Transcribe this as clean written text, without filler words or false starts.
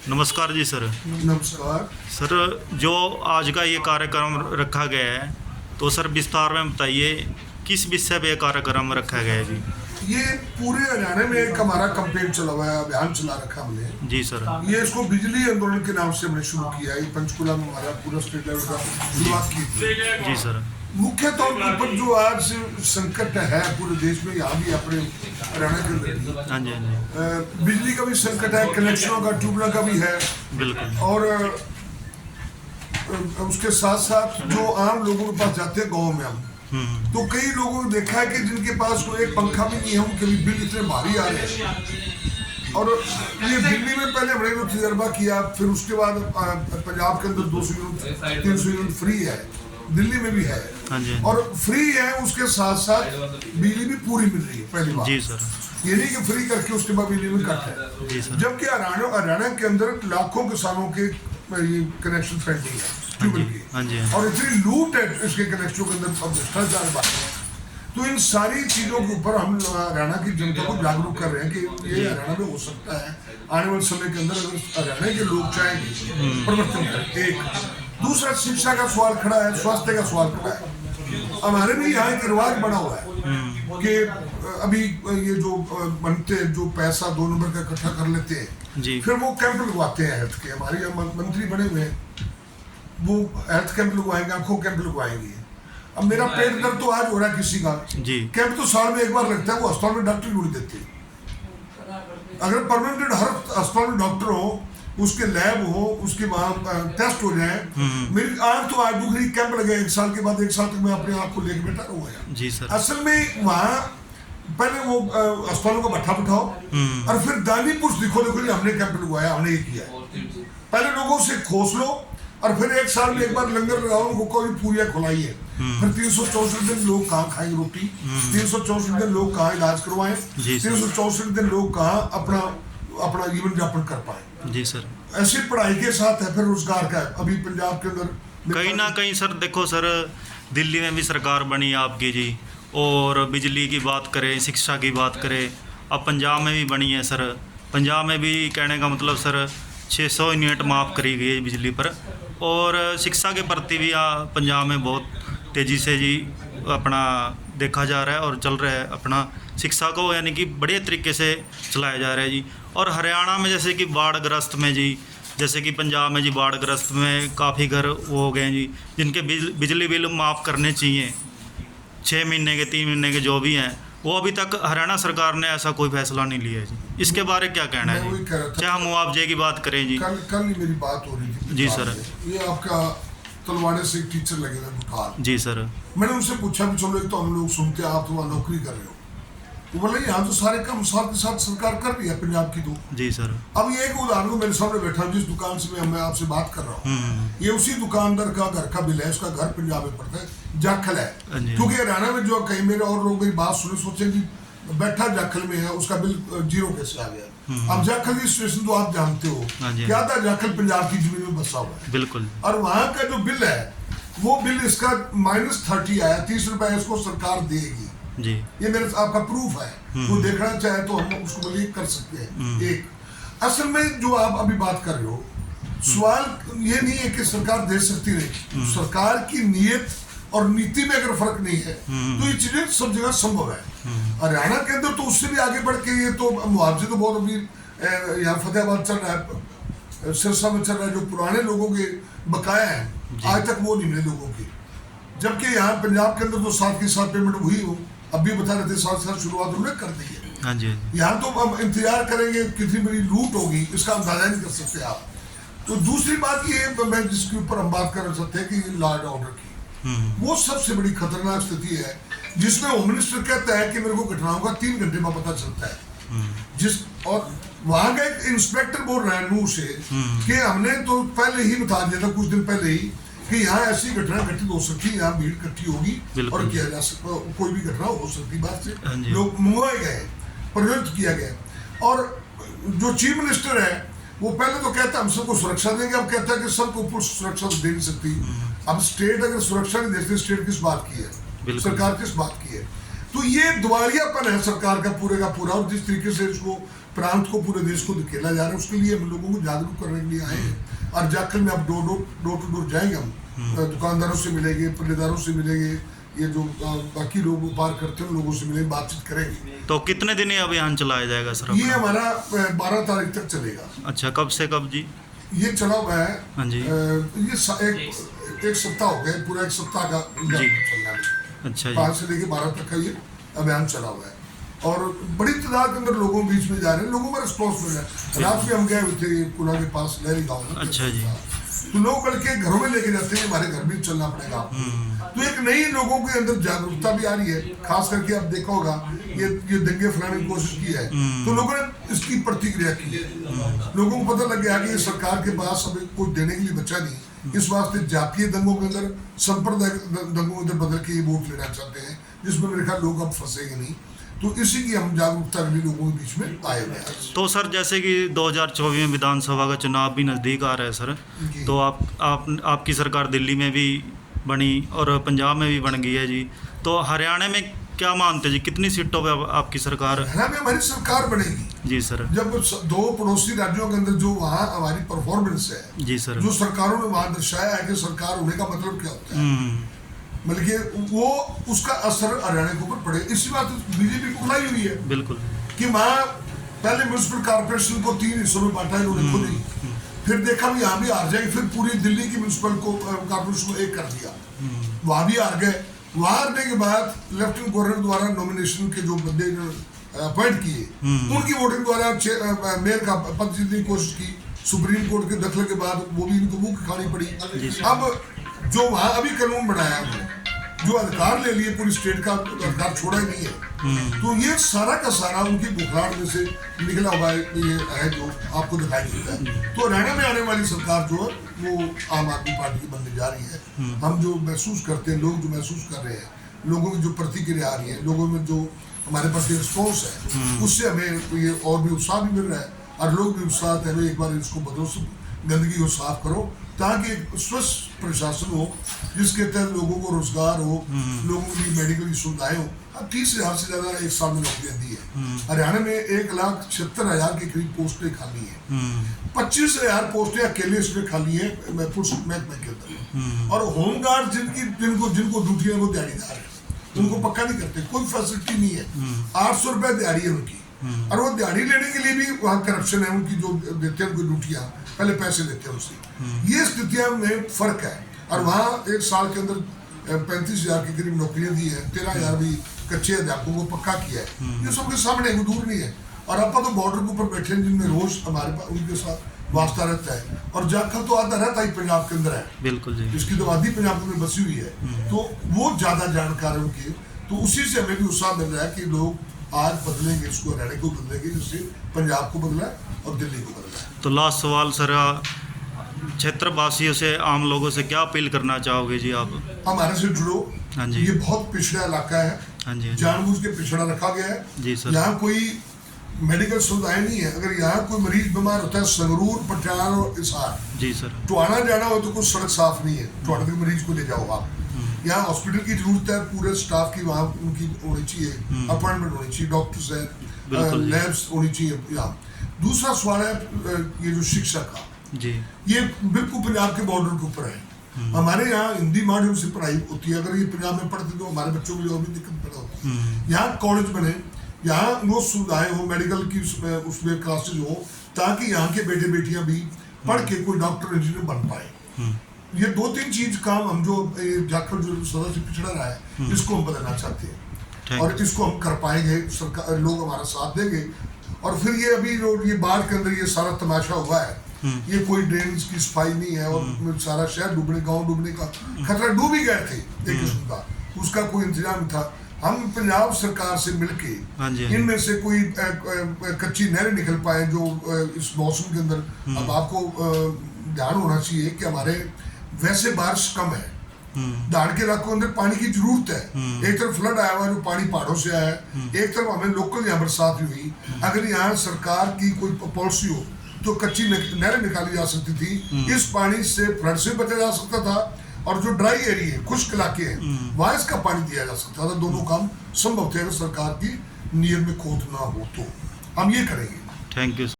नमस्कार जी सर। नमस्कार। सर, जो आज का ये कार्यक्रम रखा गया है, तो सर विस्तार में बताइए किस विषय पे ये कार्यक्रम रखा गया है जी। ये पूरे हरियाणा में एक हमारा कैंपेन चला हुआ है, अभियान चला रखा हमने। जी सर। ये इसको बिजली आंदोलन के नाम से हमने शुरू किया है। ये पंचकुला में हमारा पूरा स्टेट लेवल का शुरुआत की थी। जी सर। मुख्य तौर पर जो आज संकट है पूरे देश में, यहाँ भी अपने हरियाणा के अंदर भी, हाँ जी, हाँ जी, बिजली का भी संकट है, कनेक्शनों का, ट्यूबवेल का भी है। बिल्कुल। और उसके साथ साथ जो आम लोगों के पास जाते हैं गाँव में हम, तो कई लोगों ने देखा है कि जिनके पास कोई एक पंखा भी नहीं है, उनके भी बिल इतने भारी आ रहे हैं। और ये दिल्ली में पहले हमने जो तजर्बा किया, फिर उसके बाद पंजाब के अंदर 200 यूनिट 300 यूनिट फ्री है, दिल्ली में भी है। हाँ जी। और फ्री है, उसके साथ साथ बिजली भी पूरी मिल रही है पहली बार। जी सर। ये नहीं कि फ्री करके उसके बाद बिजली में कट है। जी सर। जबकि हरियाणा के अंदर लाखों किसानों के ये कनेक्शन पेंडिंग है ट्यूबवेल की। हाँ जी। और इतनी लूट है इसके कनेक्शनों के अंदर, भ्रष्टाचार बात है। तो इन सारी चीज़ों के ऊपर हम हरियाणा की जनता को जागरूक कर रहे हैं कि ये हरियाणा में हो सकता है। आने वाले समय के अंदर अगर हरियाणा के लोग चाहेंगे परिवर्तन करें। एक दूसरा, शिक्षा का सवाल खड़ा है, स्वास्थ्य का सवाल खड़ा है। हमारे भी यहाँ एक रिवाज बना हुआ है कि अभी ये जो बनते हैं, जो पैसा 2 नंबर का इकट्ठा कर लेते हैं जी। फिर वो कैंप लगवाते हैं हेल्थ के। हमारे यहाँ मंत्री बने हुए हैं, वो हेल्थ कैंप लगवाएंगे, आंखों कैंप लगवाएंगे। अब मेरा पेट दर्द तो आज हो रहा है किसी का, जी। कैंप तो साल में एक बार लगता है, वो अस्पताल में डॉक्टर ढूंढ देते हैं। अगर परमानेंट हर अस्पताल में डॉक्टर हो, उसके लैब हो, उसके वहाँ टेस्ट हो जाए। मेरी आँख तो आज दुख रही, कैंप लगे 1 साल के बाद, 1 साल तक मैं अपनी आँख को लेकर बैठा हुआ है। जी सर। असल में वहाँ पहले वो अस्पतालों का भट्ठा बिठाओ और फिर दानी पुरुष दिखो, देखो जी हमने कैंप लगवाया, हमने ये किया है। पहले लोगों से खोस लो और फिर 1 साल में एक बार लंगर लगाओ, उनको कोई पूरियाँ खुलाइए। फिर 364 दिन लोग कहाँ खाएंगे रोटी, 364 दिन लोग कहाँ इलाज करवाएं, 364 दिन लोग कहाँ अपना जीवन यापन कर पाए। जी सर। ऐसी पढ़ाई के साथ है, फिर रोजगार का है। अभी पंजाब के अंदर कहीं ना कहीं सर देखो सर, दिल्ली में भी सरकार बनी आपकी जी, और बिजली की बात करें, शिक्षा की बात करें, अब पंजाब में भी बनी है सर। पंजाब में भी कहने का मतलब सर 600 यूनिट माफ़ करी गई है बिजली पर। और शिक्षा के प्रति भी पंजाब में बहुत तेज़ी से जी अपना देखा जा रहा है और चल रहा है अपना शिक्षा को, यानी कि बढ़िया तरीके से चलाया जा रहा है जी। और हरियाणा में जैसे कि बाढ़ग्रस्त में जी, जैसे कि पंजाब में जी बाढ़ग्रस्त में काफ़ी घर वो हो गए हैं जी, जिनके बिजली बिल माफ़ करने चाहिए 6 महीने के, 3 महीने के जो भी हैं, वो अभी तक हरियाणा सरकार ने ऐसा कोई फैसला नहीं लिया है जी। इसके बारे क्या कहना है जी? चाहे हम मुआवजे की बात करें जी। कल ही मेरी बात हो रही थी जी सर। ये आपका तलवाड़े से एक टीचर लगेगा बुखार। जी सर। मैंने उनसे पूछा भी चलो, एक तो हम लोग सुनते हैं आप तो वहाँ नौकरी कर रहे हो, तो बोले यहाँ तो सारे काम साथ के साथ सरकार कर रही है पंजाब की। तो जी सर। अब ये एक उदाहरण मेरे सामने बैठा हूँ, जिस दुकान से मैं आपसे बात कर रहा हूँ, ये उसी दुकानदार का घर का बिल है, उसका घर पंजाब में पड़ता है, जाखल है। क्योंकि हरियाणा में जो कहीं मेरे और लोग मेरी बात सुने सोचे कि बैठा जाखल में है, उसका बिल 0 कैसे आ गया। अब जाखल की सिचुएशन तो आप जानते हो, क्या था, जाखल पंजाब की जमीन में बसा हुआ है। बिल्कुल। और वहाँ का जो बिल है, वो बिल इसका -30 आया, 30 रुपए इसको सरकार देगी जी। ये मेरे आपका प्रूफ है, वो देखना चाहे तो हम उसको बिलीव कर सकते हैं। एक असल में जो आप अभी बात कर रहे हो, सवाल ये नहीं है कि सरकार दे सकती नहीं, सरकार की नीयत और नीति में अगर फर्क नहीं है तो ये चीजें सब जगह संभव है। हरियाणा के अंदर तो उससे भी आगे बढ़ के ये तो मुआवजे तो बहुत अभी यहाँ फतेहाबाद चल रहा है, सिरसा में चल रहा है, जो पुराने लोगों के बकाया हैं आज तक वो नहीं मिले लोगों की। जबकि यहाँ पंजाब के अंदर तो 7 की 7 पेमेंट हुई हो, अब भी बता रहे थे 7 शुरुआत उन्होंने कर दी है। हाँ जी। यहाँ तो अब इंतजार करेंगे कितनी बड़ी लूट होगी, इसका अंदाजा नहीं कर सकते आप। तो दूसरी बात ये मैं जिसके ऊपर हम बात कर सकते हैं कि लॉ एंड ऑर्डर की, वो सबसे बड़ी खतरनाक स्थिति है, जिसमें होम मिनिस्टर कहता है कि मेरे को घटनाओं का 3 घंटे में पता चलता है। और वहां का एक इंस्पेक्टर बोल रहा है नूर से कि हमने तो पहले ही बता दिया था कुछ दिन पहले ही कि यहाँ ऐसी घटना घटित हो सकती है, यहाँ भीड़ इकट्ठी होगी और किया जा सकता, कोई भी घटना हो सकती, बात से लोग मंगवाए गए, प्रज्वलित किया गया। और जो चीफ मिनिस्टर है वो पहले तो कहता है हम सबको सुरक्षा देंगे, अब कहता है कि सबको पुलिस सुरक्षा दे नहीं सकती। अब स्टेट अगर सुरक्षा नहीं देती, स्टेट किस बात की है, सरकार किस बात की है? तो ये दिवालियापन है सरकार का पूरे का पूरा। और जिस तरीके से इसको प्रांत को, पूरे देश को धकेला जा रहा है। उसके लिए हम लोगों को जागरूक करने के लिए आए हैं। और जाखल में अब डोर टू डोर जाएंगे हम, दुकानदारों से मिलेंगे, पल्लेदारों से मिलेंगे, ये जो बाकी लोग व्यापार करते हैं उन लोगों से मिलेंगे, बातचीत करेंगे। तो कितने दिन ये अभियान चलाया जाएगा सर? ये हमारा 12 तारीख तक चलेगा। अच्छा, कब से कब जी? ये चला हुआ है, हाँ जी। ये एक सप्ताह हो गया, पूरा एक सप्ताह का जी। चलना है। अच्छा जी। 5 से लेकर 12 तक का ये अभियान चला हुआ है और बड़ी तादाद के अंदर लोगों के बीच में जा रहे हैं। लोगों में रिस्पॉन्स मिल रहा है। रात में हम गए हुए थे कुला के पास, लहरी गाँव में। अच्छा जी। तो लोग करके घरों में लेके जाते हैं, हमारे घर भी चलना पड़ेगा। तो एक नई लोगों के अंदर जागरूकता भी आ रही है। खास करके आप देखा होगा ये दंगे फैलाने की कोशिश की है, तो लोगों ने इसकी प्रतिक्रिया की है। लोगों को पता लग गया कि सरकार के पास अब कुछ देने के लिए बचा नहीं। इस वास्ते जातीय दंगों के अंदर, सांप्रदायिक दंगों के अंदर बदल के ये वोट लेना चाहते हैं, जिसमें मेरे ख्याल लोग अब फंसेंगे नहीं। तो इसी की हम जागरूकता भी लोगों के बीच में आए हुए हैं। तो सर जैसे कि 2024 में विधानसभा का चुनाव भी नज़दीक आ रहा है सर, तो आपकी सरकार दिल्ली में भी बनी और पंजाब में भी बन गई है जी। तो हरियाणा में क्या मानते हैं जी, कितनी सीटों पे आपकी सरकार? हरियाणा में हमारी सरकार बनेगी जी सर। जब 2 पड़ोसी राज्यों के अंदर जो वहाँ हमारी परफॉर्मेंस है, जी सर, जो सरकारों ने वहाँ दर्शाया है कि सरकार होने का मतलब क्या होता है, बल्कि वो उसका असर हरियाणा के ऊपर पड़े। इसी बात बीजेपी को लाई हुई है। बिल्कुल। कि वहाँ पहले म्यूनिसिपल कॉर्पोरेशन को 3 हिस्सों में बांटा इन्होंने खुद ही, फिर देखा भी यहाँ भी हार जाएगी, फिर पूरी दिल्ली की म्यूनिसिपल कॉर्पोरेशन को एक कर दिया, वहाँ भी हार गए। वहाँ हारने के बाद लेफ्टिनेंट गवर्नर द्वारा नॉमिनेशन के जो बंदे अपॉइंट किए, उनकी वोटिंग द्वारा मेयर का पद जीतने की कोशिश की। सुप्रीम कोर्ट के दखल के बाद वो भी इनको मुंह खानी पड़ी। अब जो वहाँ अभी कानून बनाया है, जो अधिकार ले लिए, पूरी स्टेट का अधिकार छोड़ा ही नहीं है। तो ये सारा का सारा उनकी बुखलाहट में से निकला हुआ ये है जो आपको दिखाई देता है। तो हरियाणा में आने वाली सरकार जो है वो आम आदमी पार्टी की बनने जा रही है। हम जो महसूस करते हैं, लोग जो महसूस कर रहे हैं, लोगों की जो प्रतिक्रिया आ रही है, लोगों में जो हमारे पास रिस्पॉन्स है, उससे हमें ये और भी उत्साह भी मिल रहा है। और लोग भी उत्साह है, एक बार इसको बदलो, गंदगी को साफ करो, ताकि एक स्वस्थ प्रशासन हो जिसके तहत लोगों को रोजगार हो, लोगों की मेडिकल की सुविधाएं हो। अब 30,000 से ज्यादा एक साल में नौकरियां दी है। हरियाणा में 1,76,000 के करीब पोस्टें खाली हैं। 25,000 पोस्टें अकेले इसमें खाली है पुलिस महकमे के अंदर। और होमगार्ड जिनको ड्यूटी है वो दिहाड़ीदार है, उनको पक्का नहीं करते, कोई फैसिलिटी नहीं है। 800 रुपये दिहाड़ी है उनकी, और वो दिहाड़ी लेने के लिए भी वहाँ करप्शन है। उनकी जो देते हैं उनकी ड्यूटियाँ, पहले पैसे लेते हैं उससे। ये स्थितियाँ में फर्क है। और वहाँ एक साल के अंदर 35,000 के करीब नौकरियां दी है, 13,000 भी कच्चे अध्यापकों को पक्का किया है। ये सबके सामने दूर नहीं है। और आपा तो बॉर्डर के ऊपर बैठे हैं, जिनमें रोज हमारे पास उनके साथ वास्ता रहता है। और जाखल तो आधा रहता ही पंजाब के अंदर है। बिल्कुल जी। इसकी तो आधी पंजाब में बसी हुई है, तो वो ज्यादा जानकार है उनकी। तो उसी से हमें भी उत्साह मिल रहा है कि लोग आज बदलेंगे, इसको हरियाणा को बदलेंगे, जिससे पंजाब को बदला और दिल्ली को बदला। तो लास्ट सवाल सर, क्षेत्रवासियों से, आम लोगों से क्या अपील करना चाहोगे जी आप? हमारे से जुड़ो। हाँ जी। ये बहुत पिछड़ा इलाका है। हाँ जी। जानबूझ के पिछड़ा रखा गया है जी सर। यहाँ कोई मेडिकल सुविधाएं नहीं है। अगर यहाँ कोई मरीज बीमार होता है, संगरूर, पटियाला और हिसार जी सर, टोहाना जाना हो तो कोई सड़क साफ नहीं है, टोहाना के मरीज को ले जाओ आप। यहाँ हॉस्पिटल की जरूरत है, पूरे स्टाफ की वहाँ उनकी होनी चाहिए, अपॉइंटमेंट होनी चाहिए, डॉक्टर्स है, लैब्स होनी चाहिए यहाँ। दूसरा सवाल है ये जो शिक्षा का जी, ये बिल्कुल पंजाब के बॉर्डर के ऊपर है। हमारे यहाँ हिंदी माध्यम से पढ़ाई होती है। अगर ये पंजाब में पढ़ते तो हमारे बच्चों के लिए और भी दिक्कत पैदा होती है। यहाँ कॉलेज बने, यहाँ वो सुविधाएं हो, मेडिकल की उसमें क्लासेज हो, ताकि यहाँ के बेटे बेटियां भी पढ़ के कोई डॉक्टर इंजीनियर बन पाए। ये 2-3 चीज काम हम जो जाखल जो सदा से पिछड़ा रहा है, इसको हम बदलना चाहते हैं और इसको हम कर पाएंगे। सरकार, लोग हमारा साथ देंगे। और फिर ये अभी जो ये बाढ़ के अंदर ये सारा तमाशा हुआ है, ये कोई ड्रेनेज की सफाई नहीं है और सारा शहर डूबने, गांव डूबने का खतरा, डूब ही गए थे एक किस्म का, उसका कोई इंतजाम था। हम पंजाब सरकार से मिलके इनमें से कोई कच्ची नहरें निकल पाए जो इस मौसम के अंदर। अब आपको ध्यान होना चाहिए कि हमारे वैसे बारिश कम है, धान के इलाकों के अंदर पानी की जरूरत है। एक तरफ फ्लड आया हुआ जो पानी पहाड़ों से आया है, एक तरफ हमें लोकल यहाँ बरसात हुई। अगर यहाँ सरकार की कोई पॉलिसी हो तो कच्ची नहरें निकाली जा सकती थी, इस पानी से फ्लड से बचा जा सकता था, और जो ड्राई एरिया खुश्क इलाके हैं वहाँ इसका पानी दिया जा सकता था। दोनों काम संभव थे अगर सरकार की नीयत में खोट ना हो तो। हम ये करेंगे। Thank you.